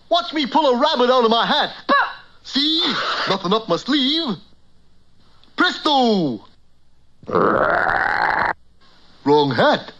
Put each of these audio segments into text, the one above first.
Watch me pull a rabbit out of my hat. See? Nothing up my sleeve. Presto! Wrong hat.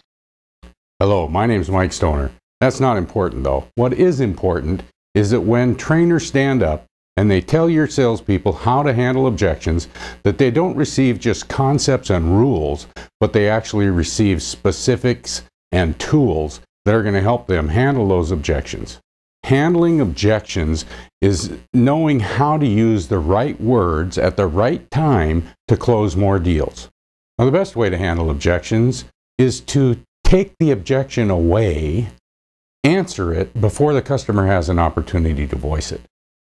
Hello, my name's Mike Stoner. That's not important though. What is important is that when trainers stand up and they tell your salespeople how to handle objections, that they don't receive just concepts and rules, but they actually receive specifics and tools that are going to help them handle those objections. Handling objections is knowing how to use the right words at the right time to close more deals. Now, the best way to handle objections is to take the objection away, answer it before the customer has an opportunity to voice it.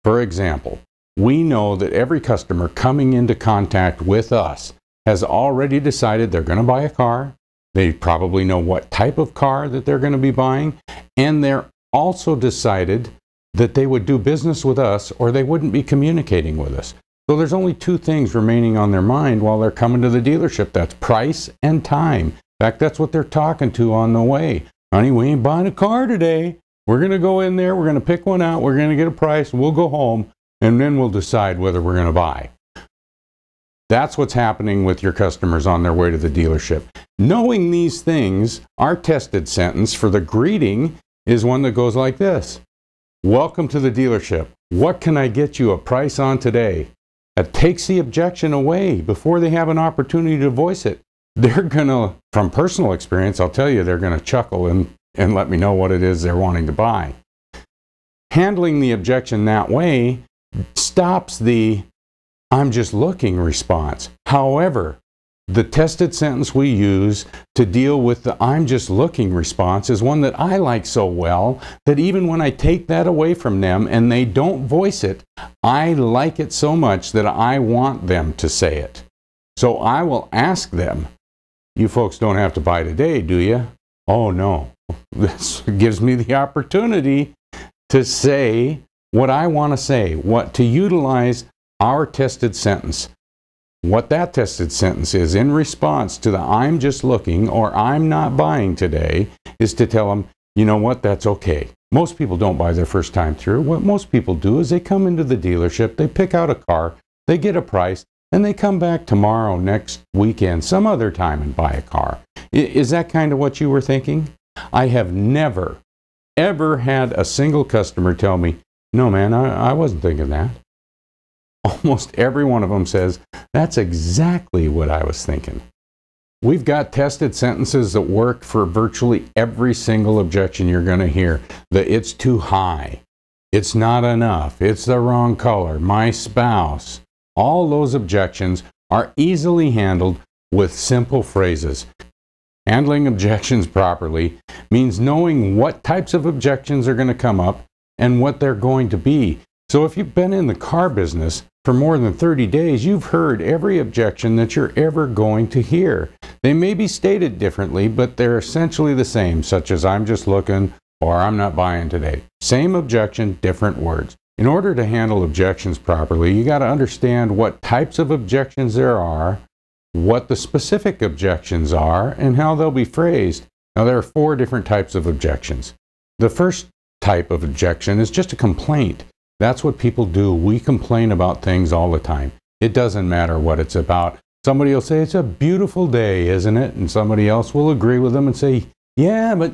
For example, we know that every customer coming into contact with us has already decided they're going to buy a car. They probably know what type of car that they're going to be buying, and they're also decided that they would do business with us or they wouldn't be communicating with us. So there's only two things remaining on their mind while they're coming to the dealership. That's price and time. In fact, that's what they're talking to on the way. Honey, we ain't buying a car today. We're going to go in there, we're going to pick one out, we're going to get a price, and we'll go home, and then we'll decide whether we're going to buy. That's what's happening with your customers on their way to the dealership. Knowing these things, our tested sentence for the greeting is one that goes like this. Welcome to the dealership. What can I get you a price on today? That takes the objection away before they have an opportunity to voice it. They're going to, from personal experience, I'll tell you, they're going to chuckle and let me know what it is they're wanting to buy. Handling the objection that way stops the I'm just looking response. However, the tested sentence we use to deal with the I'm just looking response is one that I like so well that even when I take that away from them and they don't voice it, I like it so much that I want them to say it. So I will ask them, you folks don't have to buy today, do you? Oh no. This gives me the opportunity to say what I want to say, to utilize our tested sentence. What that tested sentence is in response to the I'm just looking or I'm not buying today is to tell them, you know what, that's okay. Most people don't buy their first time through. What most people do is they come into the dealership, they pick out a car, they get a price, and they come back tomorrow, next weekend, some other time and buy a car. Is that kind of what you were thinking? I have never, ever had a single customer tell me, no man, I wasn't thinking that. Almost every one of them says, that's exactly what I was thinking. We've got tested sentences that work for virtually every single objection you're going to hear. The it's too high, it's not enough, it's the wrong color, my spouse. All those objections are easily handled with simple phrases. Handling objections properly means knowing what types of objections are going to come up and what they're going to be. So if you've been in the car business for more than 30 days, you've heard every objection that you're ever going to hear. They may be stated differently, but they're essentially the same, such as I'm just looking or I'm not buying today. Same objection, different words. In order to handle objections properly, you got to understand what types of objections there are, what the specific objections are, and how they'll be phrased. Now, there are 4 different types of objections. The first type of objection is just a complaint. That's what people do. We complain about things all the time. It doesn't matter what it's about. Somebody will say, it's a beautiful day, isn't it? And somebody else will agree with them and say, yeah, but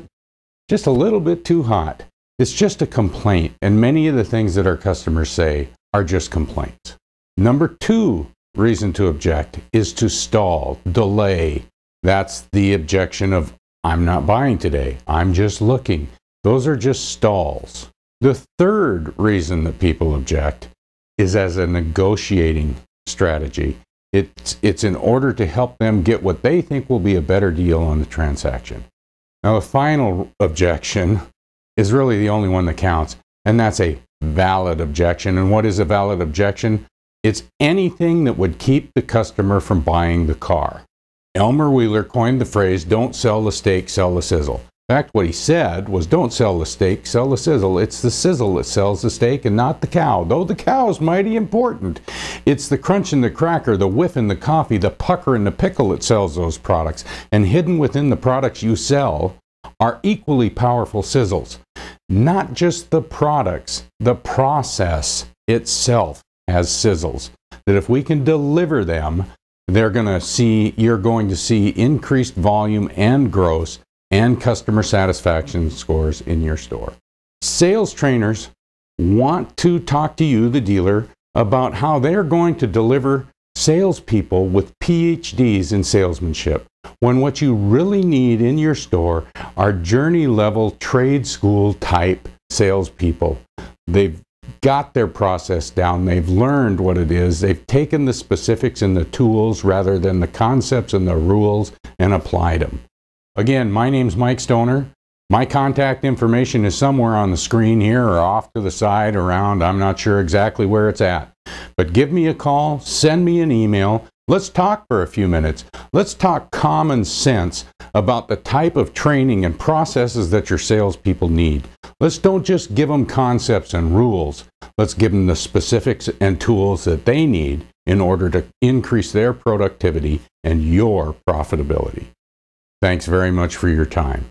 just a little bit too hot. It's just a complaint. And many of the things that our customers say are just complaints. Number 2 reason to object is to stall, delay. That's the objection of, I'm not buying today. I'm just looking. Those are just stalls. The third reason that people object is as a negotiating strategy. It's in order to help them get what they think will be a better deal on the transaction. Now, the final objection is really the only one that counts, and that's a valid objection. And what is a valid objection? It's anything that would keep the customer from buying the car. Elmer Wheeler coined the phrase, don't sell the steak, sell the sizzle. In fact, what he said was, don't sell the steak, sell the sizzle. It's the sizzle that sells the steak and not the cow, though the cow is mighty important. It's the crunch in the cracker, the whiff in the coffee, the pucker in the pickle that sells those products. And hidden within the products you sell are equally powerful sizzles. not just the products, the process itself has sizzles. That if we can deliver them, you're going to see increased volume and gross and customer satisfaction scores in your store. Sales trainers want to talk to you, the dealer, about how they're going to deliver salespeople with PhDs in salesmanship, when what you really need in your store are journey level trade school type salespeople. They've got their process down, they've learned what it is, they've taken the specifics and the tools rather than the concepts and the rules and applied them. Again, my name's Mike Stoner. My contact information is somewhere on the screen here or off to the side around. I'm not sure exactly where it's at. But give me a call, send me an email. Let's talk for a few minutes. Let's talk common sense about the type of training and processes that your salespeople need. Let's don't just give them concepts and rules. Let's give them the specifics and tools that they need in order to increase their productivity and your profitability. Thanks very much for your time.